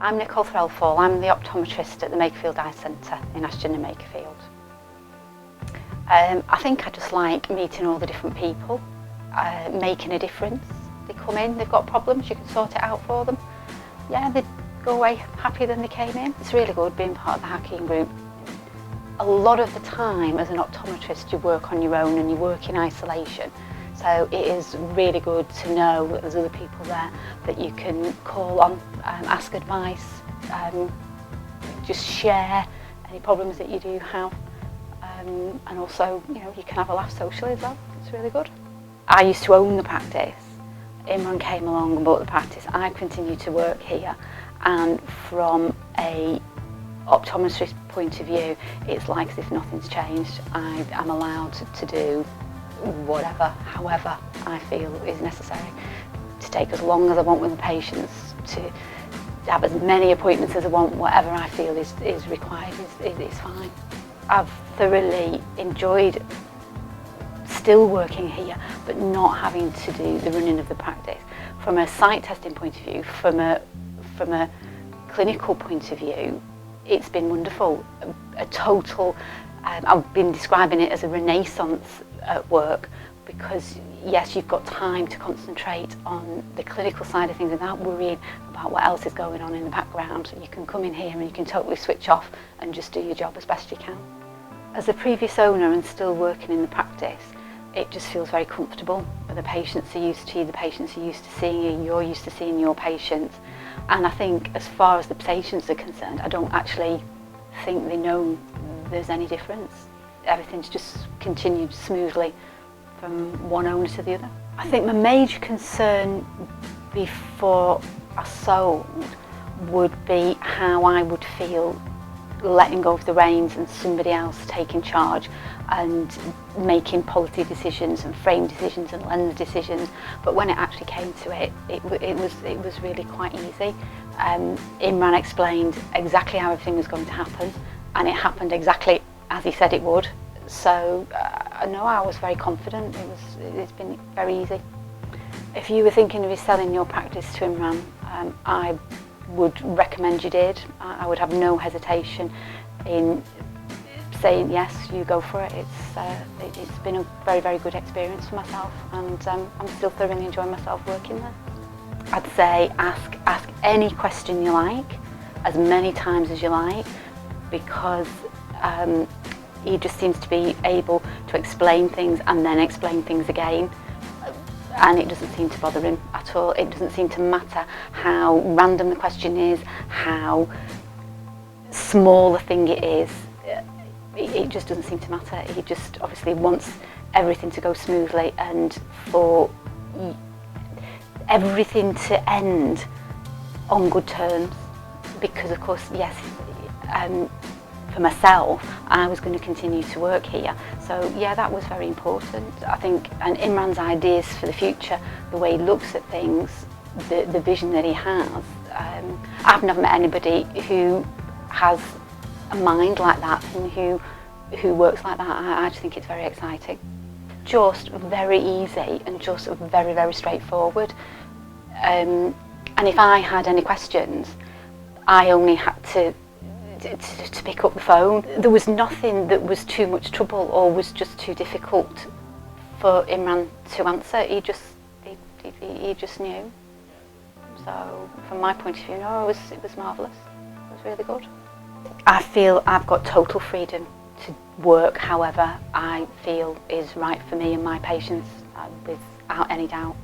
I'm Nicole Threlfall. I'm the optometrist at the Makerfield Eye Centre in Ashton and Makerfield. I think I just like meeting all the different people, making a difference. They come in, they've got problems, you can sort it out for them. Yeah, they go away happier than they came in. It's really good being part of the Hacking group. A lot of the time as an optometrist you work on your own and you work in isolation. So it is really good to know that there's other people there that you can call on, ask advice, just share any problems that you do have. And also, you know, you can have a laugh socially as well. It's really good. I used to own the practice. Imran came along and bought the practice. I continue to work here, and from a optometrist point of view, it's like as if nothing's changed. I'm allowed to do whatever, however I feel is necessary, to take as long as I want with the patients, to have as many appointments as I want. Whatever I feel is required is fine. I've thoroughly enjoyed still working here, but not having to do the running of the practice. From a site testing point of view, from a clinical point of view, it's been wonderful. A total, I've been describing it as a renaissance at work, because yes, you've got time to concentrate on the clinical side of things without worrying about what else is going on in the background. You can come in here and you can totally switch off and just do your job as best you can. As a previous owner and still working in the practice, it just feels very comfortable. The patients are used to you, the patients are used to seeing you, you're used to seeing your patients. And I think as far as the patients are concerned, I don't actually think they know there's any difference. Everything's just continued smoothly from one owner to the other. I think my major concern before I sold would be how I would feel letting go of the reins and somebody else taking charge and making policy decisions and frame decisions and lens decisions. But when it actually came to it, it was really quite easy. Imran explained exactly how everything was going to happen, and it happened exactly as he said it would. So no, I was very confident. It's been very easy. If you were thinking of selling your practice to Imran, I would recommend you did. I would have no hesitation in saying yes, you go for it. It's been a very, very good experience for myself, and I'm still thoroughly enjoying myself working there. I'd say ask any question you like, as many times as you like, because he just seems to be able to explain things and then explain things again. And it doesn't seem to bother him at all. It doesn't seem to matter how random the question is, how small a thing it is. It just doesn't seem to matter. He just obviously wants everything to go smoothly and for everything to end on good terms. Because of course, yes, for myself, I was going to continue to work here. So yeah, that was very important. I think, and Imran's ideas for the future, the way he looks at things, the vision that he has, I've never met anybody who has a mind like that and who works like that. I just think it's very exciting. Just very easy and just very, very straightforward. And if I had any questions, I only had to pick up the phone. There was nothing that was too much trouble or was just too difficult for Imran to answer. He just knew. So from my point of view, no, it was marvellous. It was really good. I feel I've got total freedom to work however I feel is right for me and my patients, without any doubt.